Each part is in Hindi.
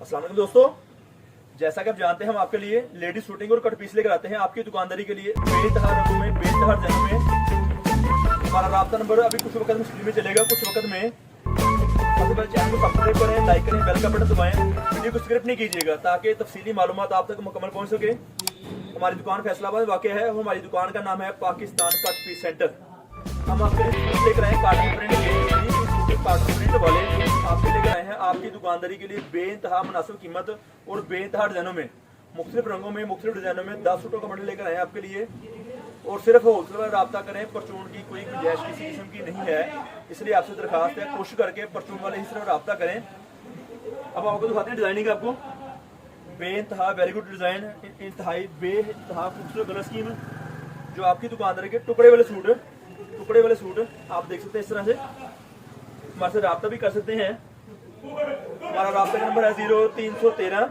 अस्सलाम वालेकुम दोस्तों, जैसा कि आप जानते हैं हम आपके लिए लेडीज शूटिंग और कट पीस लेकर आते हैं आपकी दुकानदारी के लिए बेतहार रंगों में, बेतहार डिजाइनों में। हमारा राब्ता नंबर अभी कुछ वक्त में स्क्रीन में चलेगा, कुछ वक्त में। सबसे पहले चैनल को सब्सक्राइब करें, लाइक करें, बेल का बटन दबाएं, वीडियो को स्किप नहीं कीजिएगा ताकि तफसीली मालूमात आप तक मुकम्मल पहुंच सके। हमारी दुकान फैसलाबाद वाक़ है। हमारी दुकान का नाम है पाकिस्तान कट पीस सेंटर। हम आपके लिए सूट लेकर आए कार्टन प्रिंट के, कार्टन प्रिंट वाले आपके लेकर आए हैं आपकी दुकानदारी के लिए बेइंतहा मुनासिब कीमत और बेइंतहा डिजाइनों में, मुख्तलिफ रंगों में, मुख्तलिफ डिजाइनों में 10 सूटों का बंडल लेकर आए हैं आपके लिए। और सिर्फ होलसेल में रब्ता करें, परचून की कोई गुंजाइश किसी किस्म की नहीं है, इसलिए आपसे दरखास्त है कोशिश करके परचून वाले ही सिर्फ रब्ता करें। अब आपको दिखाते हैं डिजाइनिंग। आपको बेइंतहा वेरी गुड डिजाइन, इंतहाई बेइंतहा खूबसूरत कलर स्कीम जो आपकी दुकानदारी के टुकड़े वाले सूट आप देख सकते हैं। इस तरह से हमारे से रब्ता भी कर सकते हैं। हमारा रब्ता का नंबर है 0313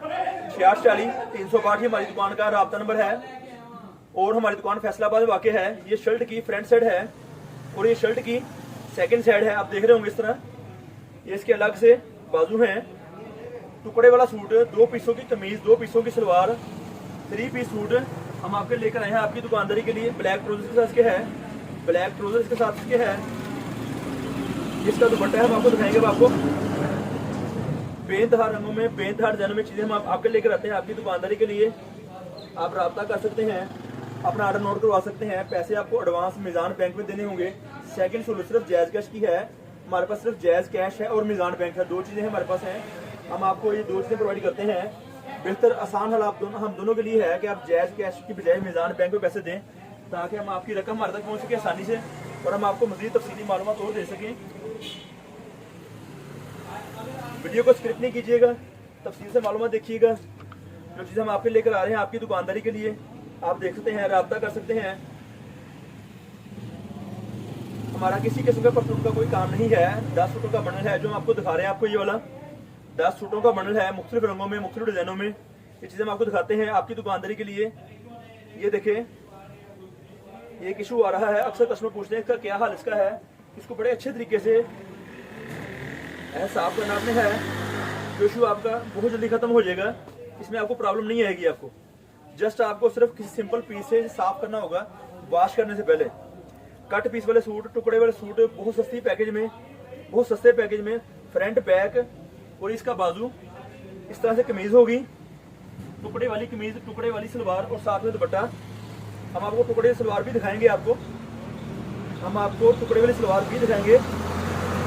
66 362 हमारी दुकान का रब्ता नंबर है। और हमारी दुकान फैसलाबाद में वाक़ है। ये शर्ट की फ्रंट साइड है और ये शर्ट की सेकंड साइड है, आप देख रहे होंगे इस तरह। ये इसके अलग से बाजू हैं। टुकड़े वाला सूट, 2 पीसों की कमीज, 2 पीसों की सलवार, 3 पीस सूट हम आपके लेकर आए हैं आपकी दुकानदारी के लिए। ब्लैक ट्राउजर के साथ इसके है, ब्लैक ट्राउजर इसके साथ इसके है। इसका दुपट्टा है, हम आपको दिखाएंगे। अब आपको बेइंतहा रंगों में, बेइंतहा डिजाइनों में चीजें हम आपके लेकर आते हैं आपकी दुकानदारी के लिए। आप रब्ता कर सकते हैं, अपना ऑर्डर नोट करवा सकते हैं। पैसे आपको एडवांस मीज़ान बैंक में देने होंगे। सेकंड सहूलत सिर्फ जायज़ कैश की है, हमारे पास सिर्फ जायज़ कैश है और मीज़ान बैंक है, 2 चीज़ें हमारे पास हैं। हम आपको ये 2 चीज़ें प्रोवाइड करते हैं। बेहतर आसान हल आप दोनों, हम दोनों के लिए है कि आप जायज़ कैश की बजाय मीज़ान बैंक में पैसे दें ताकि हम आपकी रकम हमारे तक पहुँच सके आसानी से और हम आपको मज़ीद तफसीली मालूमात और दे सकें। वीडियो को स्किप नहीं कीजिएगा, तफसील से मालूमात देखिएगा। जो चीज़ हम आपके लेकर आ रहे हैं आपकी दुकानदारी के लिए आप देख सकते हैं, रब्ता कर सकते हैं। हमारा किसी किस्म का परचून का कोई काम नहीं है। 10 सूटों का बंडल है जो हम आपको दिखा रहे हैं। आपको ये वाला 10 सूटों का बंडल है, मुख्तलिफ रंगों में, मुख्तलिफ डिजाइनों में। ये चीज़ें हम आपको दिखाते हैं आपकी दुकानदारी के लिए। ये देखें, ये एक इशू आ रहा है, अक्सर कस्टमर पूछते हैं इसका क्या हाल इसका है। इसको बड़े अच्छे तरीके से साफ करना आपने है, जो इशू आपका बहुत जल्दी खत्म हो जाएगा। इसमें आपको प्रॉब्लम नहीं आएगी। आपको जस्ट आपको सिर्फ किसी सिंपल पीस से साफ करना होगा वॉश करने से पहले। कट पीस वाले सूट, टुकड़े वाले सूट बहुत सस्ती पैकेज में, बहुत सस्ते पैकेज में, फ्रंट बैक और इसका बाजू इस तरह से कमीज होगी, टुकड़े वाली कमीज, टुकड़े वाली सलवार और साथ में दुपट्टा। हम आपको टुकड़े सलवार भी दिखाएंगे। हम आपको टुकड़े वाली सलवार भी दिखाएंगे।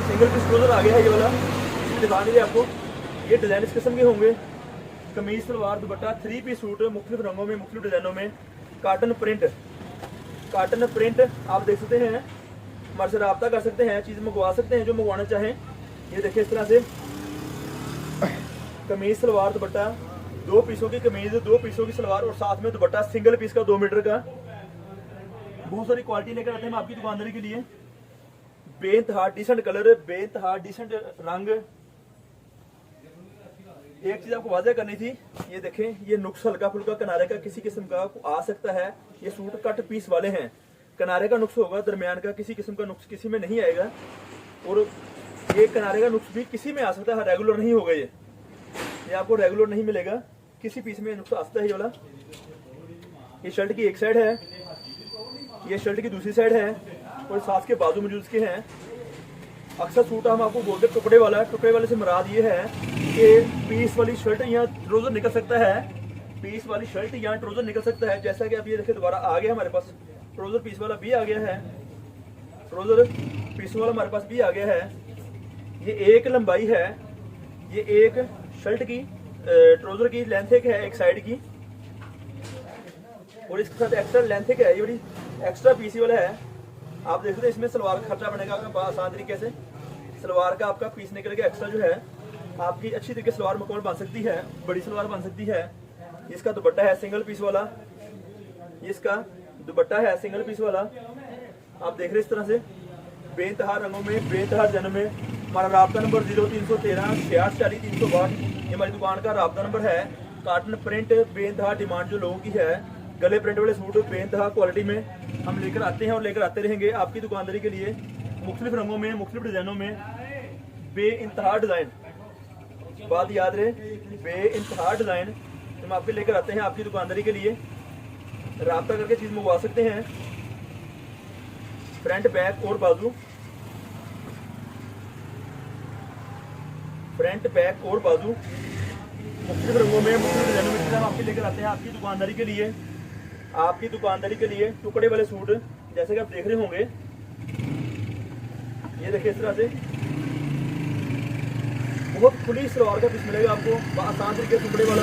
सिंगल पीस ट्राउजर आ गया है ये वाला, इसमें दिखा दीजिए आपको। ये डिजाइन इस किस्म के होंगे, कमीज, सलवार, दुपट्टा, 3 पीस सूट मुख्तलिफ रंगों में, मुख्तलिफ डिजाइनों में। कार्टन प्रिंट आप देख सकते हैं। हमारे से रब्ता कर सकते हैं, चीज़ मंगवा सकते हैं जो मंगवाना चाहें। ये देखिए इस तरह से कमीज, सलवार, दुपट्टा, 2 पीसों की कमीज, 2 पीसों की सलवार और साथ में दुपट्टा सिंगल पीस का 2 मीटर का। बहुत सारी क्वालिटी लेकर आते हैं हम आपकी दुकानदारी के लिए। बेइंतहा डिसेंट कलर, बेइंतहा डिसेंट रंग। एक चीज आपको वाज़ेह करनी थी, ये देखें, ये नुक्स हल्का फुल्का किनारे का किसी किस्म का आ सकता है। ये सूट कट पीस वाले हैं, किनारे का नुक्स होगा, दरमियान का किसी किस्म का नुक्स किसी में नहीं आएगा। और ये किनारे का नुक्स भी किसी में आ सकता है, रेगुलर नहीं होगा। ये आपको रेगुलर नहीं मिलेगा, किसी पीस में नुक्स आ सकता है। ये वाला, ये शर्ट की एक साइड है, ये शर्ट की दूसरी साइड है और साथ के बाजू मौजूद के हैं। अक्सर सूट हम आपको बोलते हैं टुकड़े वाला। टुकड़े वाले से मुराद ये है कि पीस वाली शर्ट या ट्राउजर निकल सकता है, पीस वाली शर्ट या ट्राउजर निकल सकता है। जैसा कि आप ये देखिए दोबारा आ गया हमारे पास, ट्राउजर पीस वाला भी आ गया है, ट्राउजर पीस वाला हमारे पास भी आ गया है। ये एक लंबाई है, ये एक शर्ट की ट्राउजर की लेंथ है एक साइड की, और इसके साथ एक्स्ट्रा लेंथ है, ये बड़ी एक्स्ट्रा पीसी वाला है। आप देख सकते हैं इसमें सलवार का खर्चा बनेगा आपका आसान तरीके से। सलवार का आपका पीस निकल के एक्स्ट्रा जो है आपकी अच्छी तरीके से सलवार मुकम्मल बन सकती है, बड़ी सलवार बन सकती है। इसका दुपट्टा है सिंगल पीस वाला, इसका दुपट्टा है सिंगल पीस वाला। आप देख रहे हैं इस तरह से बेइंतहा रंगों में, बेइंतहा डिजाइनों में। हमारा रब्ता नंबर 0313 66 362 ये हमारी दुकान का रब्ता नंबर है। कार्टन प्रिंट बेइंतहा डिमांड जो लोगों की है, गले प्रिंट वाले सूट बेइंतहा क्वालिटी में हम लेकर आते हैं और लेकर आते रहेंगे आपकी दुकानदारी के लिए। मुख्तलिफ रंगों में, मुख्तलिफ डिजाइनों में, बेइंतहा डिजाइन। बात याद रहे, बेइंतहा डिज़ाइन हम आपके लेकर आते हैं आपकी दुकानदारी के लिए। राब्ता करके चीज़ मंगवा सकते हैं। फ्रंट बैक और बाजू, फ्रंट बैक और बाजू मुख्तलिफ रंगों में, मुख्तलिफ डिजाइनों में हम आपके लेकर आते हैं आपकी दुकानदारी के लिए। आपकी दुकानदारी के लिए टुकड़े वाले सूट जैसे कि आप देख रहे होंगे, ये देखिए इस तरह से बहुत खुली सलवार का पीस मिलेगा आपको, आसान तरीके से टुकड़े वाला,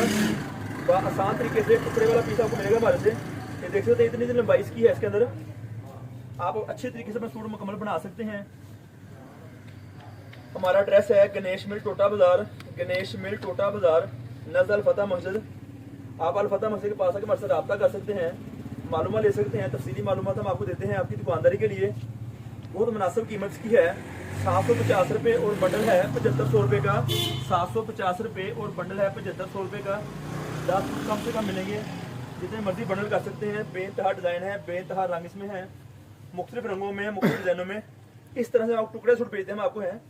आसान तरीके से टुकड़े वाला पीस आपको मिलेगा हमारे से। ये देख सकते हैं इतनी लंबाई इसकी है, इसके अंदर आप अच्छे तरीके से अपना सूट मुकम्मल बना सकते हैं। हमारा एड्रेस है गणेश मिल टोटा बाजार, गणेश मिल टोटा बाजार, नज़र अल फतह मस्जिद। आप अल फतह मस्जिद के पास आकर हमारे से रब्ता कर सकते हैं, मालूमात ले सकते हैं। तफसीली मालूमात हम आपको देते हैं आपकी दुकानदारी के लिए। बहुत मुनासिब कीमत की है, 750 रुपये और बंडल है 7500 रुपये का। 750 रुपये और बंडल है 7500 रुपये का। 10 सूट कम से कम मिलेंगे, जितने मर्जी बंडल कर सकते हैं। बेइंतहा डिज़ाइन है, बेइंतहा रंग इसमें है, मुख्तलिफ रंगों में, मुख्तलिफ डिज़ाइनों में। इस तरह से आप टुकड़े सूट बेचते हैं, हम आपको हैं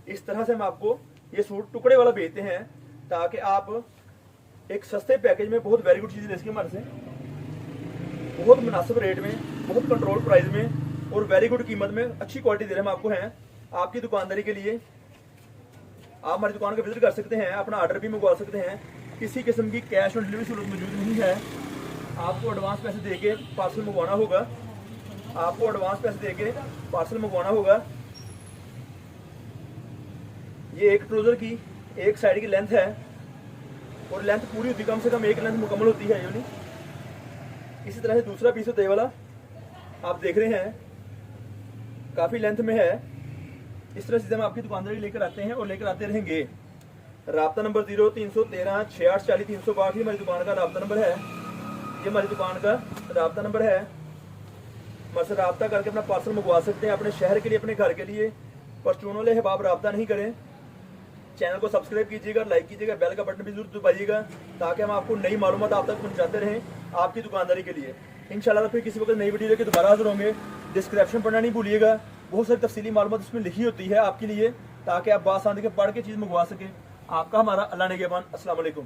इस तरह से हम आपको ये सूट टुकड़े वाला बेचते हैं, ताकि आप एक सस्ते पैकेज में बहुत वेरी गुड चीज़ें ले सकें हमारे से, बहुत मुनासिब रेट में, बहुत कंट्रोल प्राइस में और वेरी गुड कीमत में अच्छी क्वालिटी दे रहे हैं हम आपको हैं आपकी दुकानदारी के लिए। आप हमारी दुकान का विजिट कर सकते हैं, अपना ऑर्डर भी मंगवा सकते हैं। किसी किस्म की कैश ऑन डिलीवरी सहूलत मौजूद नहीं है। आपको एडवांस पैसे दे के पार्सल मंगवाना होगा, आपको एडवांस पैसे दे के पार्सल मंगवाना होगा। ये एक ट्राउजर की एक साइड की लेंथ है और लेंथ पूरी होती, कम से कम एक लेंथ मुकम्मल होती है यूनी। इसी तरह से दूसरा पीस होता है वाला, आप देख रहे हैं काफ़ी लेंथ में है। इस तरह से हम आपकी दुकानदारी लेकर आते हैं और लेकर आते रहेंगे। राब्ता नंबर 0313 6840 362 हमारी दुकान का राब्ता नंबर है। ये हमारी दुकान का राब्ता नंबर है। हमारे से राब्ता करके अपना पार्सल मंगवा सकते हैं अपने शहर के लिए, अपने घर के लिए। परचून वाले अहबाब राब्ता नहीं करें। चैनल को सब्सक्राइब कीजिएगा, लाइक कीजिएगा, बेल का बटन भी जरूर दबाइएगा, ताकि हम आपको नई मालूमात आप तक पहुंचाते रहें आपकी दुकानदारी के लिए। इंशाल्लाह फिर किसी वक्त नई वीडियो लेकर दोबारा हाजिर होंगे। डिस्क्रिप्शन पढ़ना नहीं भूलिएगा, बहुत सारी तफसीली मालूमात उसमें लिखी होती है आपके लिए, ताकि आप बासानी के पढ़ के चीज़ मंगवा सकें। आपका हमारा अल्लाह निगहबान। अस्सलाम वालेकुम।